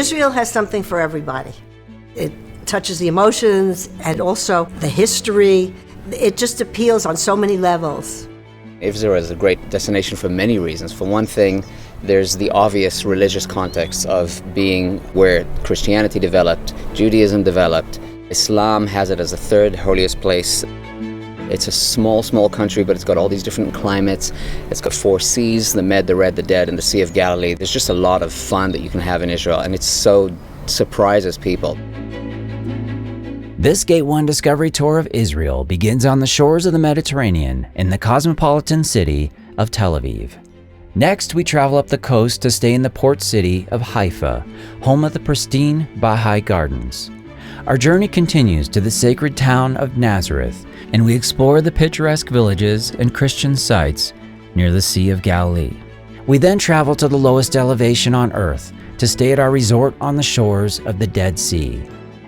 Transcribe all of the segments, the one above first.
Israel has something for everybody. It touches the emotions and also the history. It just appeals on so many levels. Israel is a great destination for many reasons. For one thing, there's the obvious religious context of being where Christianity developed, Judaism developed. Islam has it as the third holiest place. It's a small country, but it's got all these different climates. It's got 4 seas, the Med, the Red, the Dead, and the Sea of Galilee. There's just a lot of fun that you can have in Israel, and it so surprises people. This Gate 1 Discovery Tour of Israel begins on the shores of the Mediterranean in the cosmopolitan city of Tel Aviv. Next, we travel up the coast to stay in the port city of Haifa, home of the pristine Baha'i Gardens. Our journey continues to the sacred town of Nazareth, and we explore the picturesque villages and Christian sites near the Sea of Galilee. We then travel to the lowest elevation on earth to stay at our resort on the shores of the Dead Sea,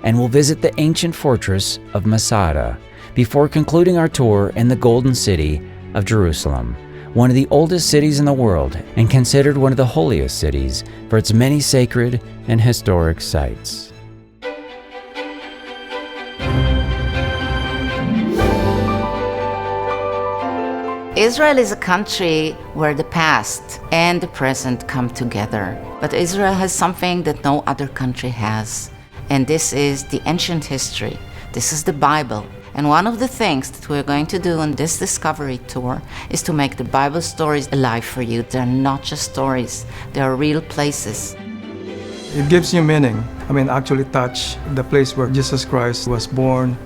and we'll visit the ancient fortress of Masada before concluding our tour in the Golden City of Jerusalem, one of the oldest cities in the world and considered one of the holiest cities for its many sacred and historic sites. Israel is a country where the past and the present come together. But Israel has something that no other country has. And this is the ancient history. This is the Bible. And one of the things that we're going to do on this Discovery Tour is to make the Bible stories alive for you. They're not just stories, they are real places. It gives you meaning. Actually touch the place where Jesus Christ was born,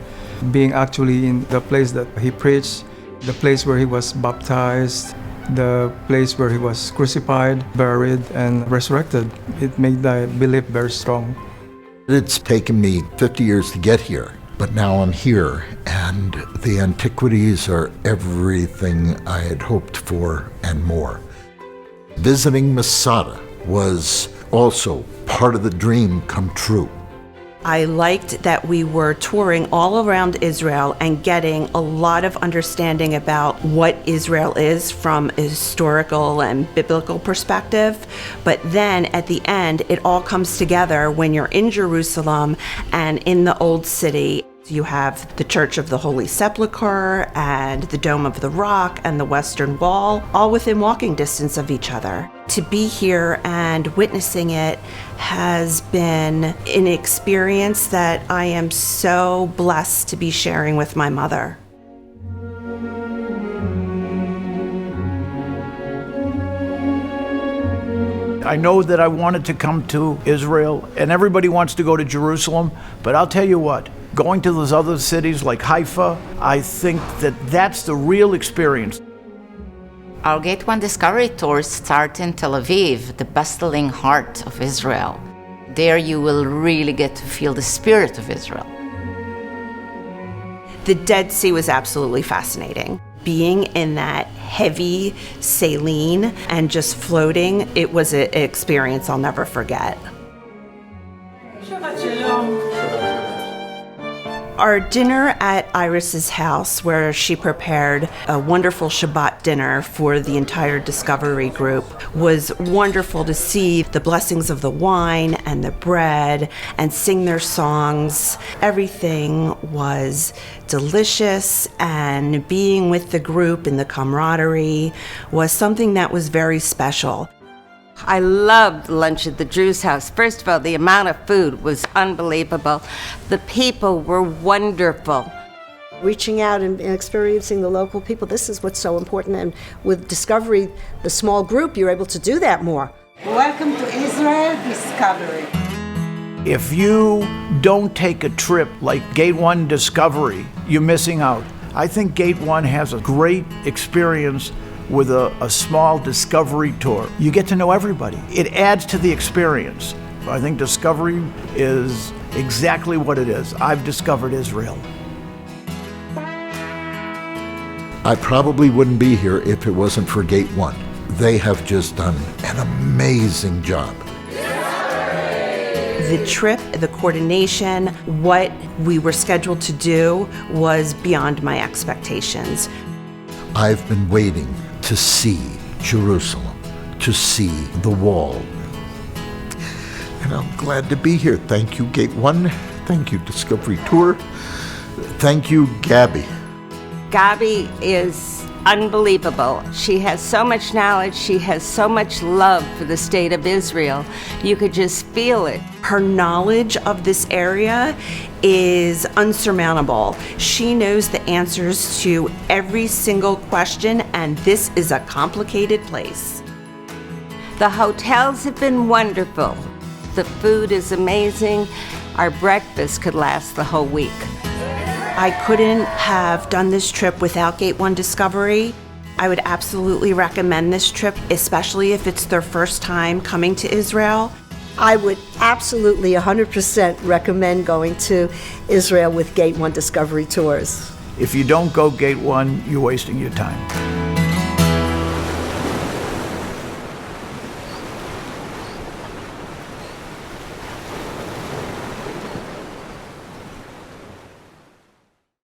being actually in the place that he preached, the place where he was baptized, the place where he was crucified, buried, and resurrected. It made my belief very strong. It's taken me 50 years to get here, but now I'm here, and the antiquities are everything I had hoped for and more. Visiting Masada was also part of the dream come true. I liked that we were touring all around Israel and getting a lot of understanding about what Israel is from a historical and biblical perspective. But then at the end, it all comes together when you're in Jerusalem and in the Old City. You have the Church of the Holy Sepulchre and the Dome of the Rock and the Western Wall, all within walking distance of each other. To be here and witnessing it has been an experience that I am so blessed to be sharing with my mother. I know that I wanted to come to Israel, and everybody wants to go to Jerusalem, but I'll tell you what, going to those other cities like Haifa, I think that that's the real experience. Our Gate 1 Discovery Tours start in Tel Aviv, the bustling heart of Israel. There you will really get to feel the spirit of Israel. The Dead Sea was absolutely fascinating. Being in that heavy saline and just floating, it was an experience I'll never forget. Our dinner at Iris's house, where she prepared a wonderful Shabbat dinner for the entire Discovery group, was wonderful to see the blessings of the wine and the bread and sing their songs. Everything was delicious, and being with the group in the camaraderie was something that was very special. I loved lunch at the Drew's house. First of all, the amount of food was unbelievable. The people were wonderful. Reaching out and experiencing the local people, this is what's so important. And with Discovery, the small group, you're able to do that more. Welcome to Israel Discovery. If you don't take a trip like Gate 1 Discovery, you're missing out. I think Gate 1 has a great experience with a small Discovery tour. You get to know everybody. It adds to the experience. I think Discovery is exactly what it is. I've discovered Israel. I probably wouldn't be here if it wasn't for Gate 1. They have just done an amazing job. The trip, the coordination, what we were scheduled to do was beyond my expectations. I've been waiting to see Jerusalem, to see the wall. and I'm glad to be here. Thank you, Gate 1. Thank you, Discovery Tour. Thank you, Gabby. Gabi is unbelievable. She has so much knowledge. She has so much love for the state of Israel. You could just feel it. Her knowledge of this area is unsurmountable. She knows the answers to every single question, and this is a complicated place. The hotels have been wonderful. The food is amazing. Our breakfast could last the whole week. I couldn't have done this trip without Gate 1 Discovery. I would absolutely recommend this trip, especially if it's their first time coming to Israel. I would absolutely 100% recommend going to Israel with Gate 1 Discovery Tours. If you don't go Gate 1, you're wasting your time.